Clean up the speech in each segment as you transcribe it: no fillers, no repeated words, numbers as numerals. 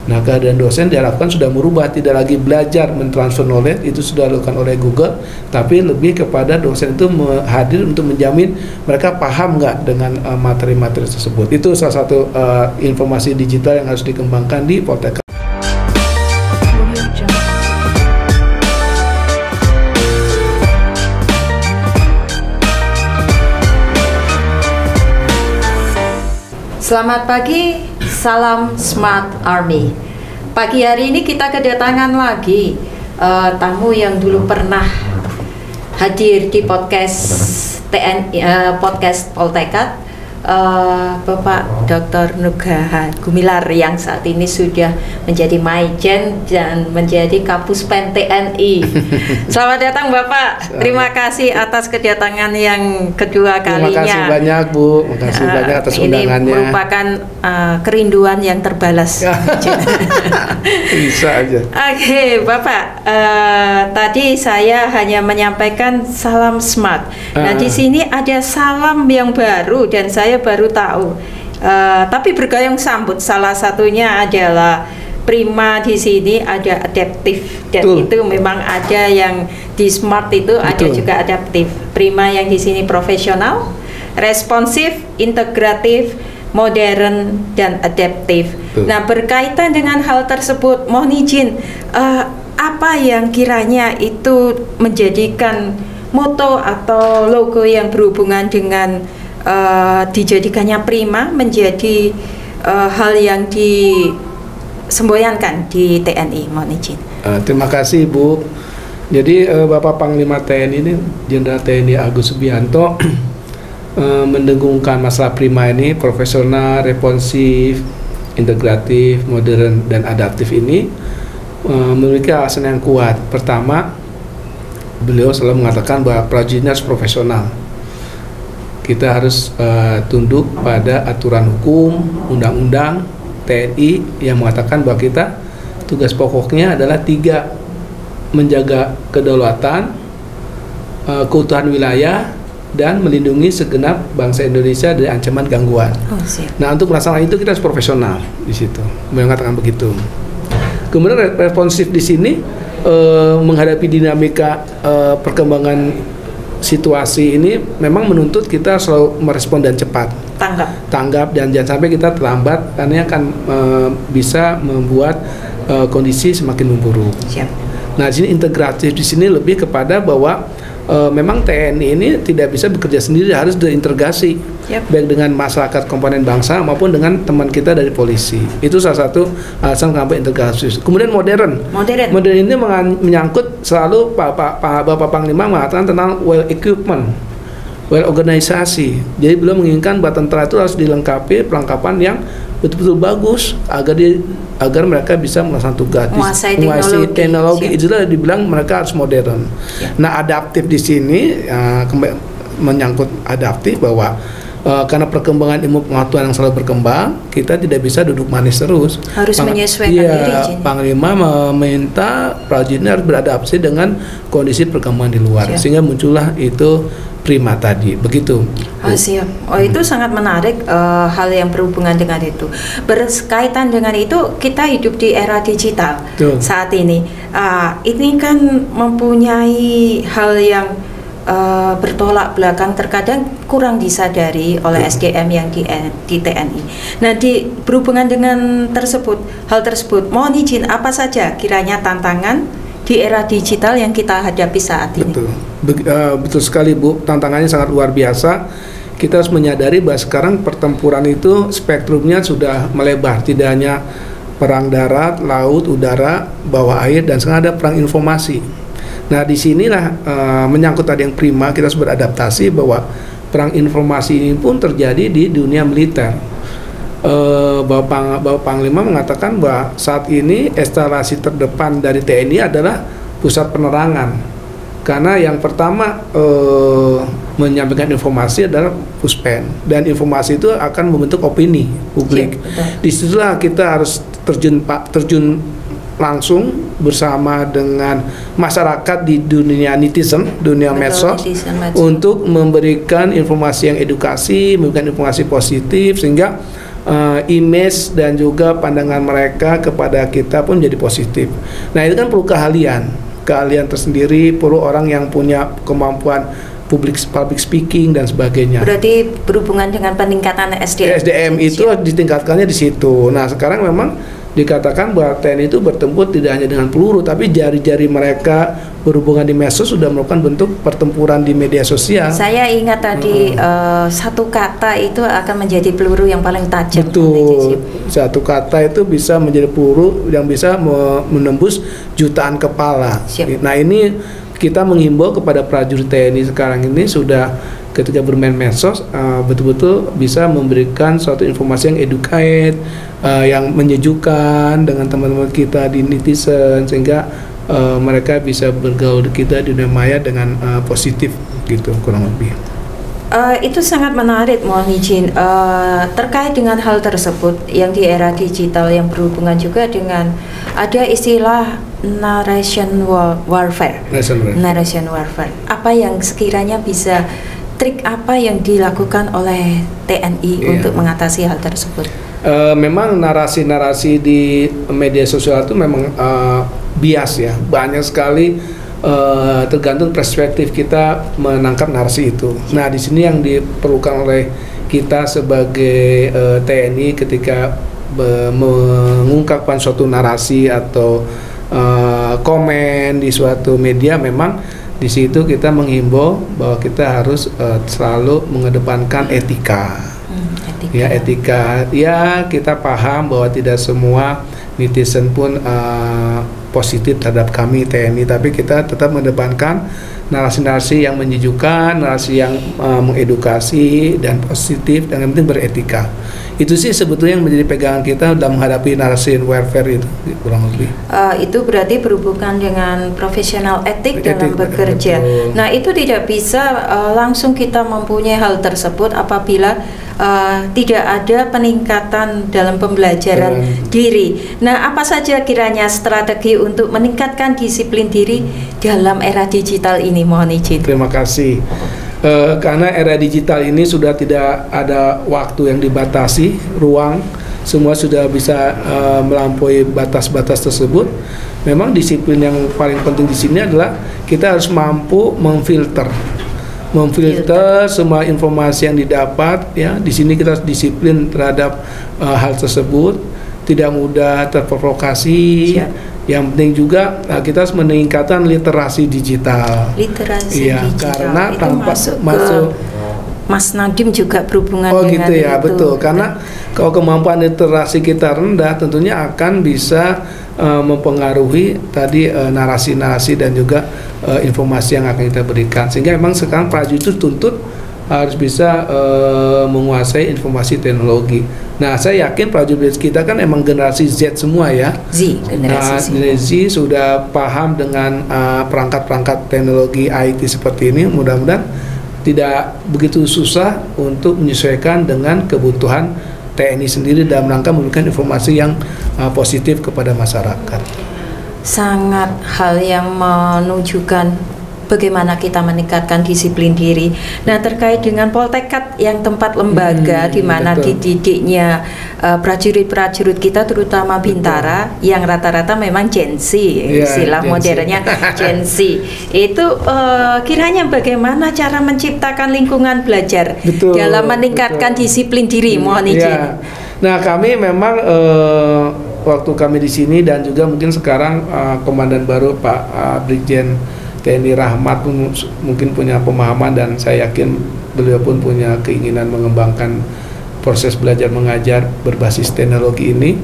Nah, kehadiran dosen diharapkan sudah merubah, tidak lagi belajar mentransfer knowledge, itu sudah dilakukan oleh Google, tapi lebih kepada dosen itu hadir untuk menjamin mereka paham nggak dengan materi-materi tersebut. Itu salah satu informasi digital yang harus dikembangkan di Poltekkes. Selamat pagi, salam Smart Army. Pagi hari ini kita kedatangan lagi tamu yang dulu pernah hadir di podcast podcast Poltekkes, Bapak Dr. Nugraha Gumilar yang saat ini sudah menjadi Maijen dan menjadi Kapuspen TNI. Selamat datang Bapak. Terima kasih atas kedatangan yang kedua kalinya. Terima kasih banyak Bu, terima kasih banyak atas undangannya. Ini merupakan kerinduan yang terbalas. Bisa aja. Oke, Bapak. Tadi saya hanya menyampaikan salam smart. Nah, di sini ada salam yang baru dan saya baru tahu. Tapi bergayung sambut. Salah satunya adalah Prima di sini ada adaptif dan Betul. itu memang ada yang di smart itu. Betul. Ada juga adaptif. Prima yang di sini profesional, responsif, integratif, modern dan adaptif. Betul. Nah, berkaitan dengan hal tersebut, mohon izin, apa yang kiranya itu menjadikan moto atau logo yang berhubungan dengan dijadikannya Prima menjadi hal yang disemboyankan di TNI, mohon izin. Terima kasih Bu. Jadi Bapak Panglima TNI ini Jenderal TNI Agus Subianto mendengungkan masalah Prima ini, profesional, responsif, integratif, modern dan adaptif ini memiliki alasan yang kuat. Pertama, beliau selalu mengatakan bahwa prajuritnya harus profesional. Kita harus tunduk pada aturan hukum, undang-undang TNI yang mengatakan bahwa kita tugas pokoknya adalah 3, menjaga kedaulatan, keutuhan wilayah, dan melindungi segenap bangsa Indonesia dari ancaman gangguan. Nah, untuk melaksanakan itu kita harus profesional di situ. Beliau mengatakan begitu. Kemudian responsif di sini menghadapi dinamika perkembangan situasi ini memang menuntut kita selalu merespon dan cepat. Tanggap dan jangan sampai kita terlambat karena akan bisa membuat kondisi semakin memburuk. Siap. Nah, di sini integratif di sini lebih kepada bahwa memang TNI ini tidak bisa bekerja sendiri, harus terintegrasi. Yep. Baik dengan masyarakat komponen bangsa maupun dengan teman kita dari polisi. Itu salah satu alasan kenapa integrasi. Kemudian modern ini menyangkut selalu Bapak Panglima mengatakan tentang well equipment, well organisasi. Jadi beliau menginginkan bahwa tentara itu harus dilengkapi perlengkapan yang betul-betul bagus agar mereka bisa melaksanakan tugas, menguasai teknologi. Itulah dibilang mereka harus modern. Ya. Nah, adaptif di sini menyangkut adaptif bahwa karena perkembangan ilmu pengetahuan yang selalu berkembang, kita tidak bisa duduk manis terus. Harus menyesuaikan diri. Panglima meminta prajuritnya harus beradaptasi dengan kondisi perkembangan di luar. Siap. Sehingga muncullah itu Prima tadi, begitu. Siap. Itu sangat menarik hal yang berhubungan dengan itu. Berkaitan dengan itu, kita hidup di era digital. Betul. Saat ini. Ini kan mempunyai hal yang bertolak belakang, terkadang kurang disadari oleh SDM yang di TNI. Nah, berhubungan dengan hal tersebut, mohon izin apa saja kiranya tantangan di era digital yang kita hadapi saat ini? Betul sekali Bu, tantangannya sangat luar biasa. Kita harus menyadari bahwa sekarang pertempuran itu spektrumnya sudah melebar, tidak hanya perang darat, laut, udara, bawah air, dan sekarang ada perang informasi. Nah, disinilah menyangkut tadi yang Prima, kita harus beradaptasi bahwa perang informasi ini pun terjadi di dunia militer. Bapak Panglima mengatakan bahwa saat ini instalasi terdepan dari TNI adalah pusat penerangan, karena yang pertama menyampaikan informasi adalah Puspen, dan informasi itu akan membentuk opini publik. Disitulah kita harus terjun langsung bersama dengan masyarakat di dunia netizen, dunia medsos, untuk memberikan informasi yang edukasi, memberikan informasi positif, sehingga image dan juga pandangan mereka kepada kita pun jadi positif. Nah, itu kan perlu keahlian tersendiri, perlu orang yang punya kemampuan public speaking dan sebagainya. Berarti berhubungan dengan peningkatan SDM. SDM itu ditingkatkannya di situ. Nah, sekarang memang dikatakan bahwa TNI itu bertempur tidak hanya dengan peluru, tapi jari-jari mereka berhubungan di medsos sudah merupakan bentuk pertempuran di media sosial. Saya ingat tadi satu kata itu akan menjadi peluru yang paling tajam. Betul, satu kata itu bisa menjadi peluru yang bisa menembus jutaan kepala. Siap. Nah, ini kita menghimbau kepada prajurit TNI sekarang ini sudah ketika bermain medsos betul-betul bisa memberikan suatu informasi yang educate, yang menyejukkan dengan teman-teman kita di netizen, sehingga mereka bisa bergaul kita di dunia maya dengan positif gitu kurang lebih. Itu sangat menarik, mohon izin. Terkait dengan hal tersebut yang di era digital yang berhubungan juga dengan ada istilah narration warfare. Narration warfare. Apa yang sekiranya bisa trik apa yang dilakukan oleh TNI untuk mengatasi hal tersebut? Memang narasi-narasi di media sosial itu memang bias ya, banyak sekali. Tergantung perspektif kita menangkap narasi itu. Nah, di sini yang diperlukan oleh kita sebagai TNI ketika mengungkapkan suatu narasi atau komen di suatu media, memang di situ kita menghimbau bahwa kita harus selalu mengedepankan etika. Ya, etika. Ya, kita paham bahwa tidak semua netizen pun positif terhadap kami TNI, tapi kita tetap mengedepankan narasi-narasi yang menyejukkan, narasi yang mengedukasi dan positif, dan yang penting beretika. Itu sih sebetulnya yang menjadi pegangan kita dalam menghadapi narasi warfare itu kurang lebih. Itu berarti berhubungan dengan profesional etik dalam bekerja. Betul. Nah, itu tidak bisa langsung kita mempunyai hal tersebut apabila tidak ada peningkatan dalam pembelajaran diri. Nah, apa saja kiranya strategi untuk meningkatkan disiplin diri dalam era digital ini? Mohon izin. Terima kasih. Karena era digital ini sudah tidak ada waktu yang dibatasi, ruang, semua sudah bisa melampaui batas-batas tersebut. Memang disiplin yang paling penting di sini adalah kita harus mampu memfilter semua informasi yang didapat. Ya, di sini kita harus disiplin terhadap hal tersebut, tidak mudah terprovokasi. Yang penting juga kita harus meningkatkan literasi digital. Digital. Karena itu tanpa masuk Mas Nadiem juga berhubungan dengan gitu ya, itu. Betul. Karena kalau kemampuan literasi kita rendah, tentunya akan bisa mempengaruhi tadi narasi-narasi dan juga informasi yang akan kita berikan. Sehingga memang sekarang prajurit itu tuntut harus bisa menguasai informasi teknologi. Nah, saya yakin prajurit kita kan emang generasi Z semua ya. Z sudah paham dengan perangkat-perangkat teknologi IT seperti ini. Mudah-mudahan tidak begitu susah untuk menyesuaikan dengan kebutuhan TNI sendiri dalam rangka memberikan informasi yang positif kepada masyarakat. Sangat hal yang menunjukkan bagaimana kita meningkatkan disiplin diri. Nah, terkait dengan Poltekad yang tempat lembaga di mana dididiknya prajurit-prajurit kita, terutama Bintara, yang rata-rata memang Gen Z, istilah modernnya Gen Z. Itu kiranya bagaimana cara menciptakan lingkungan belajar dalam meningkatkan disiplin diri, mohon izin. Nah, kami memang waktu kami di sini dan juga mungkin sekarang komandan baru Pak Brigjen TNI Rahmat pun mungkin punya pemahaman, dan saya yakin beliau pun punya keinginan mengembangkan proses belajar mengajar berbasis teknologi ini.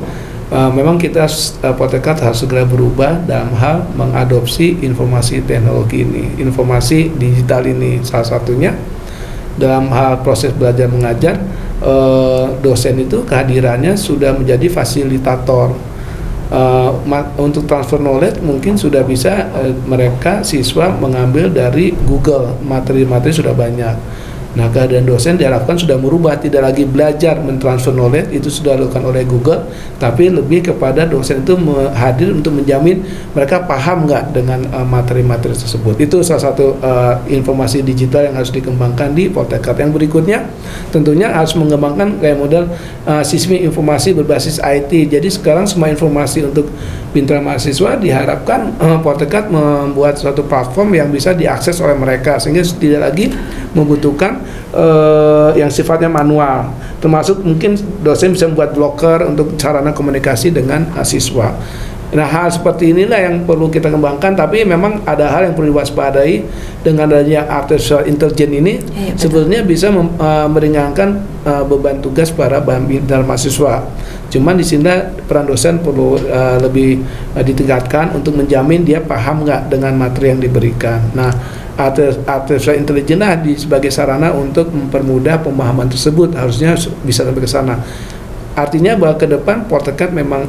Memang kita Poltekad harus segera berubah dalam hal mengadopsi informasi teknologi ini, informasi digital ini. Salah satunya dalam hal proses belajar mengajar, dosen itu kehadirannya sudah menjadi fasilitator. Untuk transfer knowledge mungkin sudah bisa mereka siswa mengambil dari Google, materi-materi sudah banyak. Nah, kehadiran dosen diharapkan sudah merubah, tidak lagi belajar mentransfer knowledge, itu sudah dilakukan oleh Google, tapi lebih kepada dosen itu hadir untuk menjamin mereka paham nggak dengan materi-materi tersebut. Itu salah satu informasi digital yang harus dikembangkan di Poltekkad. Yang berikutnya tentunya harus mengembangkan kayak model sistem informasi berbasis IT. Jadi sekarang semua informasi untuk mitra mahasiswa diharapkan Poltekkad membuat suatu platform yang bisa diakses oleh mereka, sehingga tidak lagi membutuhkan yang sifatnya manual, termasuk mungkin dosen bisa membuat blocker untuk sarana komunikasi dengan siswa. Nah, hal seperti inilah yang perlu kita kembangkan, tapi memang ada hal yang perlu diwaspadai dengan adanya artificial intelligence ini. Sebetulnya bisa meringankan beban tugas para bidang mahasiswa. Cuman di sini peran dosen perlu lebih ditingkatkan untuk menjamin dia paham nggak dengan materi yang diberikan. Nah, artificial intelligence sebagai sarana untuk mempermudah pemahaman tersebut, harusnya bisa sampai ke sana. Artinya bahwa ke depan Poltekkad memang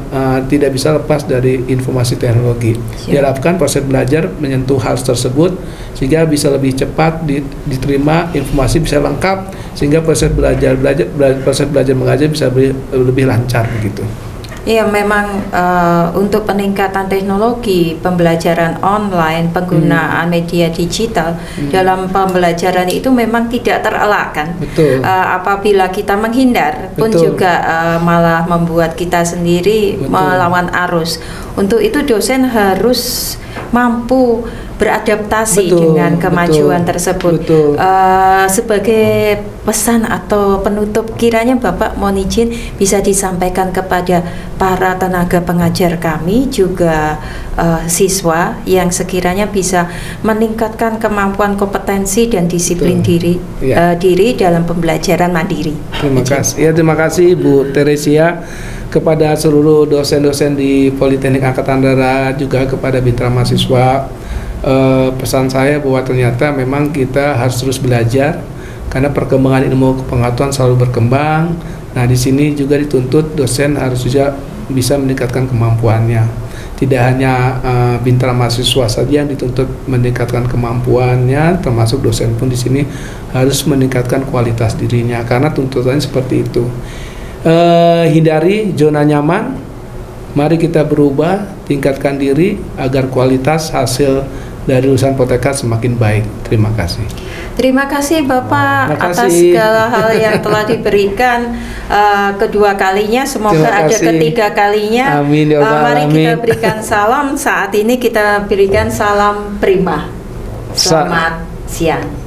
tidak bisa lepas dari informasi teknologi. Diharapkan proses belajar menyentuh hal tersebut sehingga bisa lebih cepat diterima, informasi bisa lengkap, sehingga proses belajar mengajar bisa lebih lancar begitu. Iya, memang untuk peningkatan teknologi, pembelajaran online, penggunaan media digital dalam pembelajaran itu memang tidak terelakkan. Betul. Apabila kita menghindar pun juga malah membuat kita sendiri melawan arus. Untuk itu dosen harus mampu beradaptasi dengan kemajuan tersebut. Sebagai pesan atau penutup, kiranya Bapak mohon izin bisa disampaikan kepada para tenaga pengajar kami, juga siswa yang sekiranya bisa meningkatkan kemampuan kompetensi dan disiplin diri dalam pembelajaran mandiri. Terima kasih. Ya, terima kasih Bu Teresia, kepada seluruh dosen-dosen di Politeknik Angkatan Darat, juga kepada mitra mahasiswa. Pesan saya bahwa ternyata memang kita harus terus belajar karena perkembangan ilmu pengetahuan selalu berkembang. Nah, di sini juga dituntut dosen harus juga bisa meningkatkan kemampuannya. Tidak hanya mitra mahasiswa saja yang dituntut meningkatkan kemampuannya, termasuk dosen pun di sini harus meningkatkan kualitas dirinya, karena tuntutannya seperti itu. Hindari zona nyaman, mari kita berubah, tingkatkan diri agar kualitas hasil dari lulusan Poltekkad semakin baik. Terima kasih. Terima kasih Bapak atas segala hal yang telah diberikan kedua kalinya. Semoga ada ketiga kalinya. Amin, ya Allah, mari kita berikan salam. Saat ini kita berikan salam prima. Selamat siang.